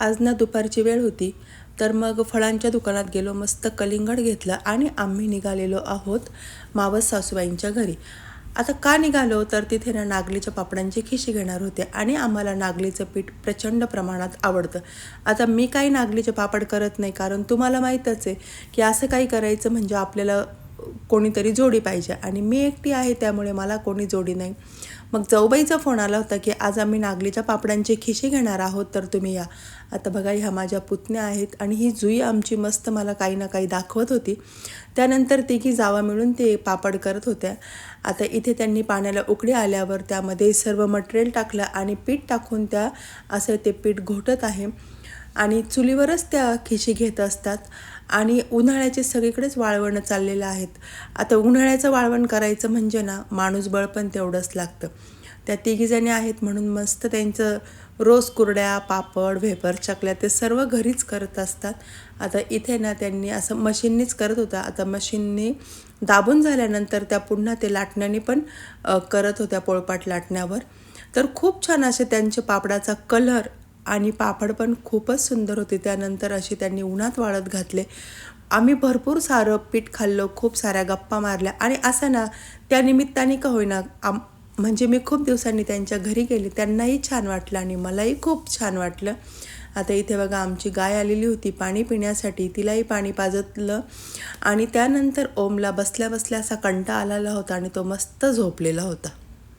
आज ना दुपारची वेळ होती, तर मग फळांच्या दुकानात गेलो, मस्त कलिंगड घेतलं आणि आम्ही निघालेलो आहोत मावस सासूबाईंच्या घरी. आता का निघालो, तर तिथे ना नागलीच्या पापडांची खिशी घेणार होते आणि आम्हाला नागलीचं पीठ प्रचंड प्रमाणात आवडतं. आता मी काही नागलीचे पापड करत नाही, कारण तुम्हाला माहीतच आहे की असं काही करायचं म्हणजे आपल्याला कोणीतरी जोडी पाहिजे आणि मी एकटी आहे, त्यामुळे मला कोणी जोडी नाही. मग जाऊबाईचा फोन आला होता की आज आम्ही नागलीच्या पापडांची खिशी घेणार आहोत, तर तुम्ही या. आता बघा, ह्या माझ्या पुतण्या आहेत आणि ही जुई आमची मस्त मला काही ना काही दाखवत होती. त्यानंतर तिघी जावा मिळून ते पापड करत होत्या. आता इथे त्यांनी पाण्याला उकळी आल्यावर त्यामध्ये सर्व मटेरियल टाकलं आणि पीठ टाकून त्या असं ते पीठ घोटत आहे आणि चुलीवरच त्या खिशी घेत असतात. आणि उन्हाळ्याचे सगळीकडेच वाळवणं चाललेलं आहेत. आता उन्हाळ्याचं वाळवण करायचं म्हणजे ना माणूसबळ पण तेवढंच लागतं. त्या तिघीजणी आहेत म्हणून मस्त त्यांचं रोज कुरड्या, पापड, वेफर, चकल्या ते सर्व घरीच करत असतात. आता इथे ना त्यांनी असं मशीननीच करत होता. आता मशीननी दाबून झाल्यानंतर त्या पुन्हा ते लाटण्याने पण करत होत्या, पोळपाट लाटण्यावर. तर खूप छान असे त्यांचे पापडाचा कलर आणि पापड पण खूपच सुंदर होते. त्यानंतर अशी त्यांनी उन्हात वाळत घातले. आम्ही भरपूर सारं पीठ खाल्लं, खूप साऱ्या गप्पा मारल्या आणि असं ना त्या निमित्ताने का होईना म्हणजे मी खूप दिवसांनी त्यांच्या घरी गेले, त्यांनाही छान वाटलं आणि मलाही खूप छान वाटलं. आता इथे बघा, आमची गाय आलेली होती पाणी पिण्यासाठी, तिलाही पाणी पाजतलं आणि त्यानंतर ओमला बसल्या बसल्या असा कंटाळा आलेला होता आणि तो मस्त झोपलेला होता.